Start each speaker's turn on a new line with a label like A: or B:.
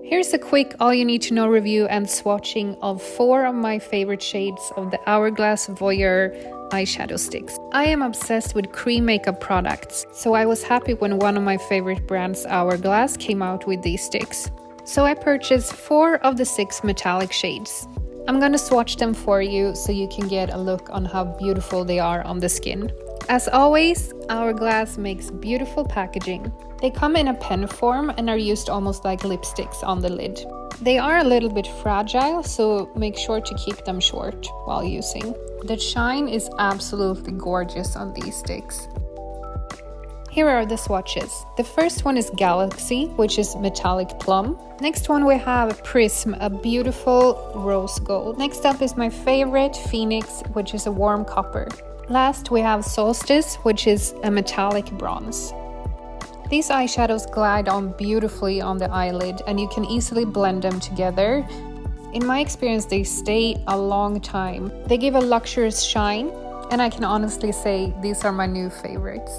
A: Here's a quick all you need to know review and swatching of 4 of my favorite shades of the Hourglass Voyeur eyeshadow sticks. I am obsessed with cream makeup products, so I was happy when one of my favorite brands, Hourglass, came out with these sticks. So I purchased 4 of the 6 metallic shades. I'm gonna swatch them for you so you can get a look on how beautiful they are on the skin. As always, Hourglass makes beautiful packaging. They come in a pen form and are used almost like lipsticks on the lid. They are a little bit fragile, so make sure to keep them short while using. The shine is absolutely gorgeous on these sticks. Here are the swatches. The first one is Galaxy, which is metallic plum. Next one we have Prism, a beautiful rose gold. Next up is my favorite, Phoenix, which is a warm copper. Last we have Solstice, which is a metallic bronze. These eyeshadows glide on beautifully on the eyelid and you can easily blend them together. In my experience, they stay a long time. They give a luxurious shine and I can honestly say these are my new favorites.